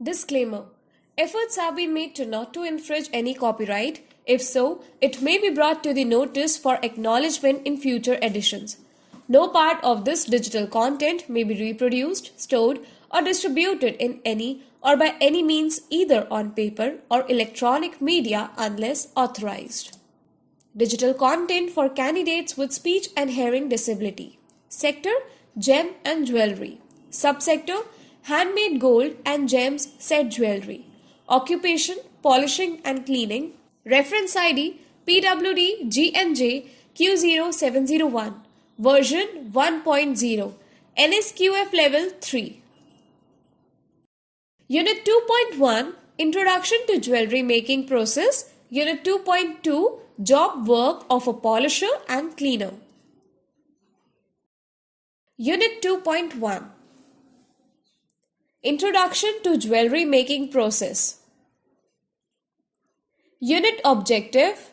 Disclaimer. Efforts have been made not to infringe any copyright. If so, it may be brought to the notice for acknowledgement in future editions. No part of this digital content may be reproduced, stored, or distributed in any or by any means either on paper or electronic media unless authorized. Digital content for candidates with speech and hearing disability. Sector: Gem and Jewellery. Subsector: Handmade gold and gems set jewelry. Occupation: polishing and cleaning. Reference ID: PWD GNJ Q0701. Version 1.0. NSQF Level 3. Unit 2.1 Introduction to Jewelry Making Process. Unit 2.2 Job work of a polisher and cleaner. Unit 2.1 Introduction to Jewelry Making Process. Unit Objective.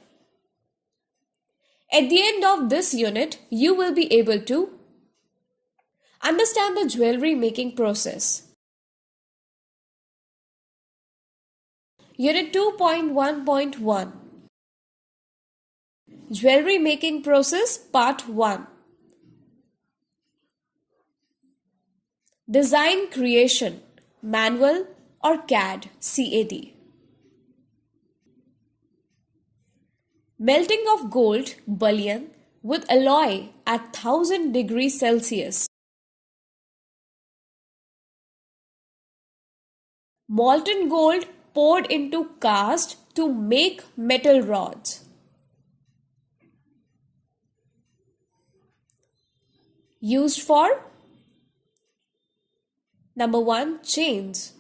At the end of this unit, you will be able to understand the jewelry making process. Unit 2.1.1 Jewelry Making Process Part 1. Design Creation, Manual or CAD, CAD. Melting of gold, bullion, with alloy at 1000 degrees Celsius. Molten gold poured into cast to make metal rods. Used for: Number 1. Chains.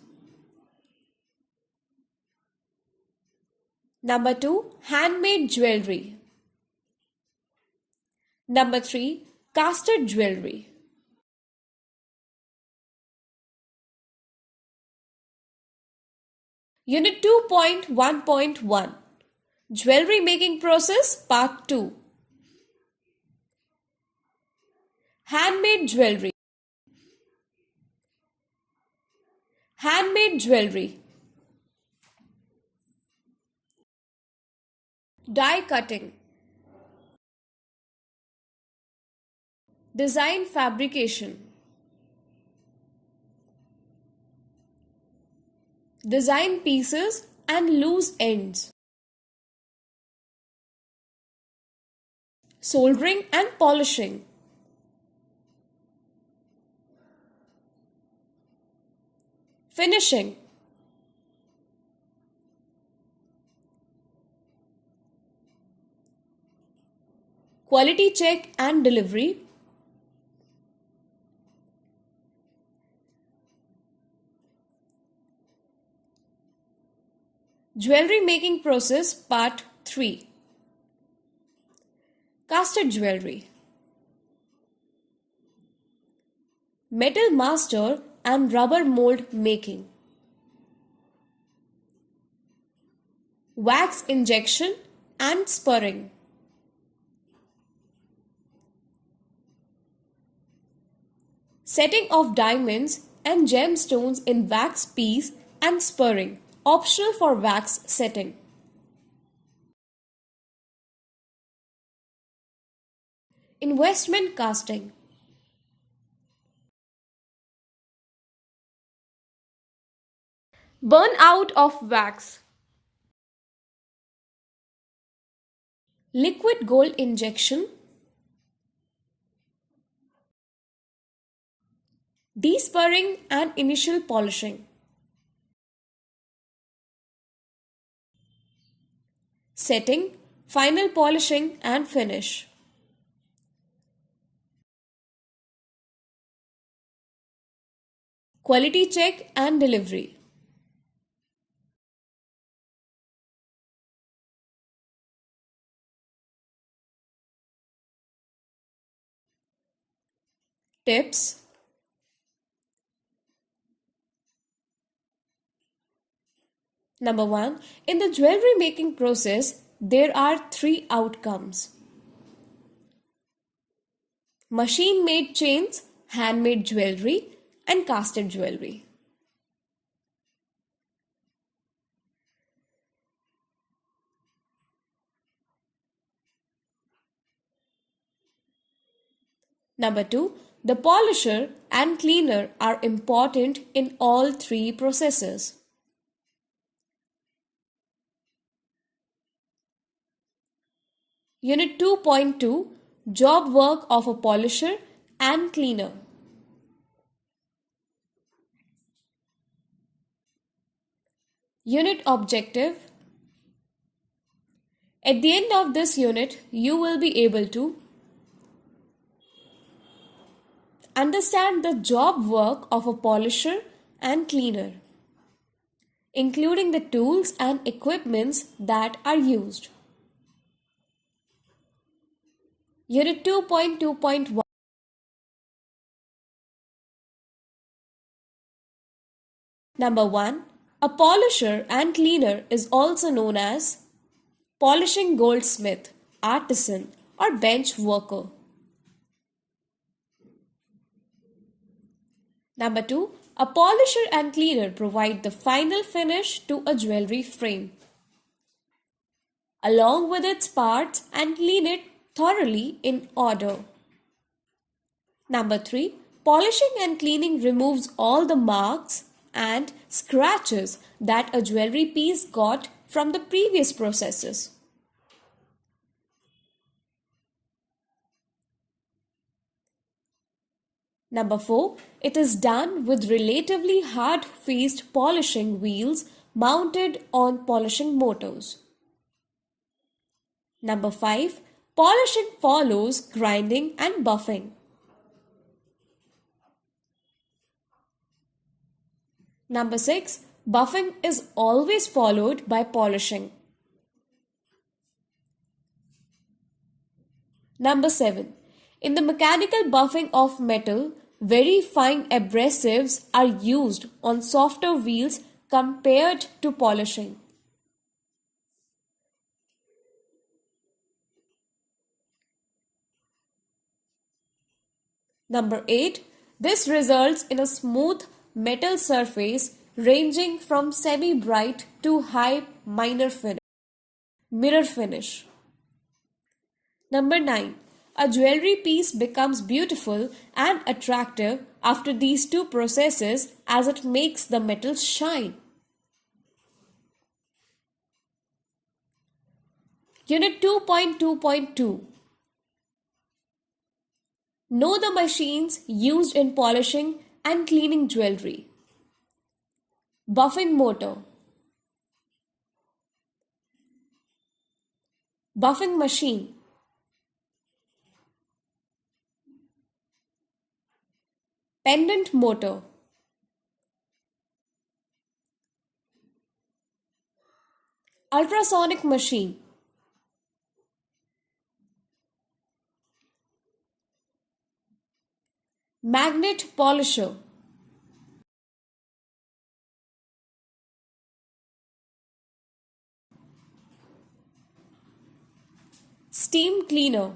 Number 2. Handmade jewelry. Number 3. Casted jewelry. Unit 2.1.1 Jewelry Making Process Part 2. Handmade jewelry. Handmade jewelry. Die cutting. Design fabrication. Design pieces and loose ends. Soldering and polishing. Finishing. Quality check and delivery. Jewelry Making Process Part 3. Casted jewelry. Metal master and rubber mold making. Wax injection and spurring. Setting of diamonds and gemstones in wax piece and spurring, optional for wax setting. Investment casting. Burn out of wax. Liquid gold injection. Despurring and initial polishing. Setting, final polishing and finish. Quality check and delivery. Tips. Number 1. In the jewelry making process, there are 3 outcomes: machine made chains, handmade jewelry, and casted jewelry. Number 2, the polisher and cleaner are important in all three processes. Unit 2.2, Job work of a polisher and cleaner. Unit objective. At the end of this unit, you will be able to understand the job work of a polisher and cleaner, including the tools and equipments that are used. Unit 2.2.1. Number 1. A polisher and cleaner is also known as polishing goldsmith, artisan, or bench worker. Number 2. A polisher and cleaner provide the final finish to a jewelry frame, along with its parts, and clean it thoroughly in order. Number 3. Polishing and cleaning removes all the marks and scratches that a jewelry piece got from the previous processes. Number 4. It is done with relatively hard-faced polishing wheels mounted on polishing motors. Number 5. Polishing follows grinding and buffing. Number 6. Buffing is always followed by polishing. Number 7. In the mechanical buffing of metal, very fine abrasives are used on softer wheels compared to polishing. Number 8. This results in a smooth metal surface ranging from semi-bright to high mirror finish. Number 9. A jewelry piece becomes beautiful and attractive after these two processes as it makes the metal shine. Unit 2.2.2. Know the machines used in polishing and cleaning jewelry. Buffing motor, buffing machine, pendant motor, ultrasonic machine, magnet polisher, steam cleaner,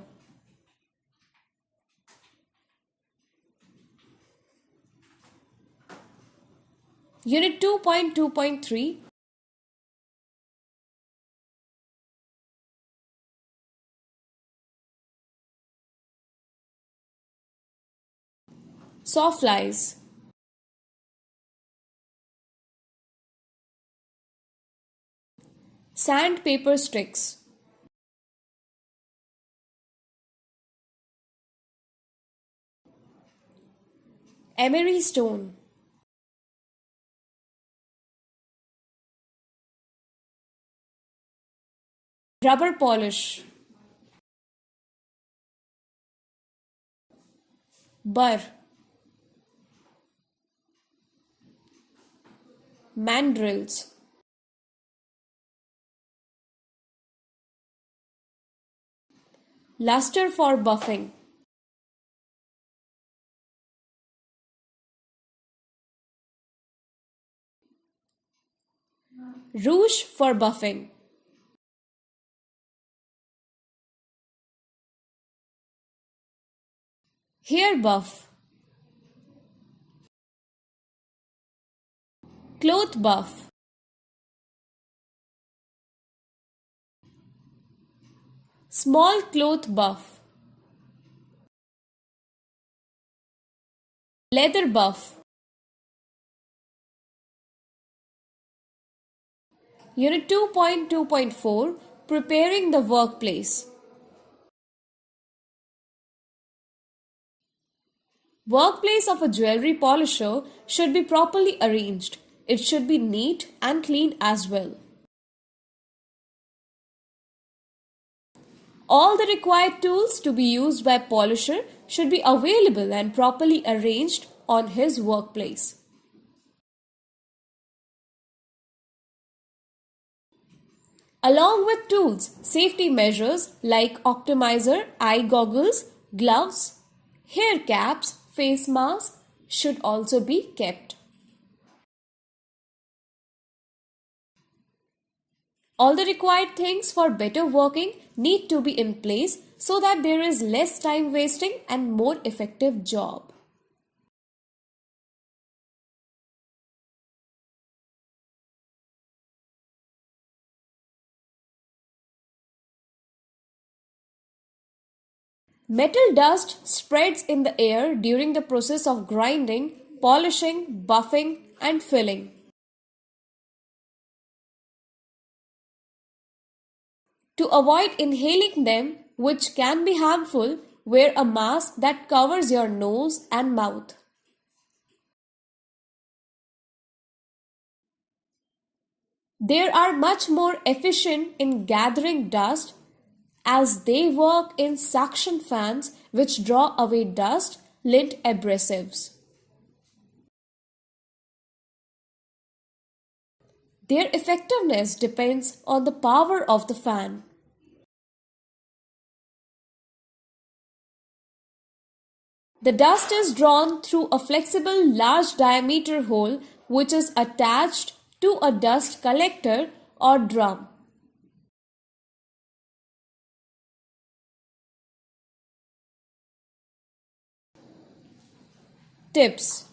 Unit 2.2.3. Sawflies, sandpaper sticks, emery stone, rubber polish, burr, mandrels, luster for buffing, rouge for buffing, hair buff, cloth buff, small cloth buff, Leather buff. Unit 2.2.4 Preparing the workplace. Workplace of a jewelry polisher should be properly arranged. It should be neat and clean as well. All the required tools to be used by polisher should be available and properly arranged on his workplace. Along with tools, safety measures like optimizer, eye goggles, gloves, hair caps, face masks should also be kept. All the required things for better working need to be in place so that there is less time wasting and more effective job. Metal dust spreads in the air during the process of grinding, polishing, buffing, and filling. To avoid inhaling them, which can be harmful, wear a mask that covers your nose and mouth. They are much more efficient in gathering dust as they work in suction fans which draw away dust, lint abrasives. Their effectiveness depends on the power of the fan. The dust is drawn through a flexible large diameter hole which is attached to a dust collector or drum. Tips.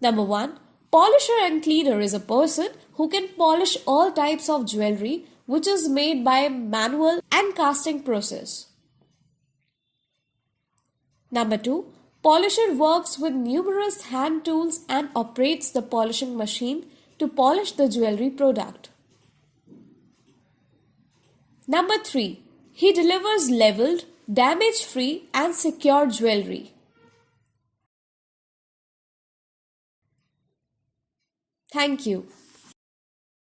Number 1. Polisher and cleaner is a person who can polish all types of jewelry which is made by manual and casting process. Number 2. Polisher works with numerous hand tools and operates the polishing machine to polish the jewelry product. Number 3. He delivers leveled, damage-free and secure jewelry. Thank you.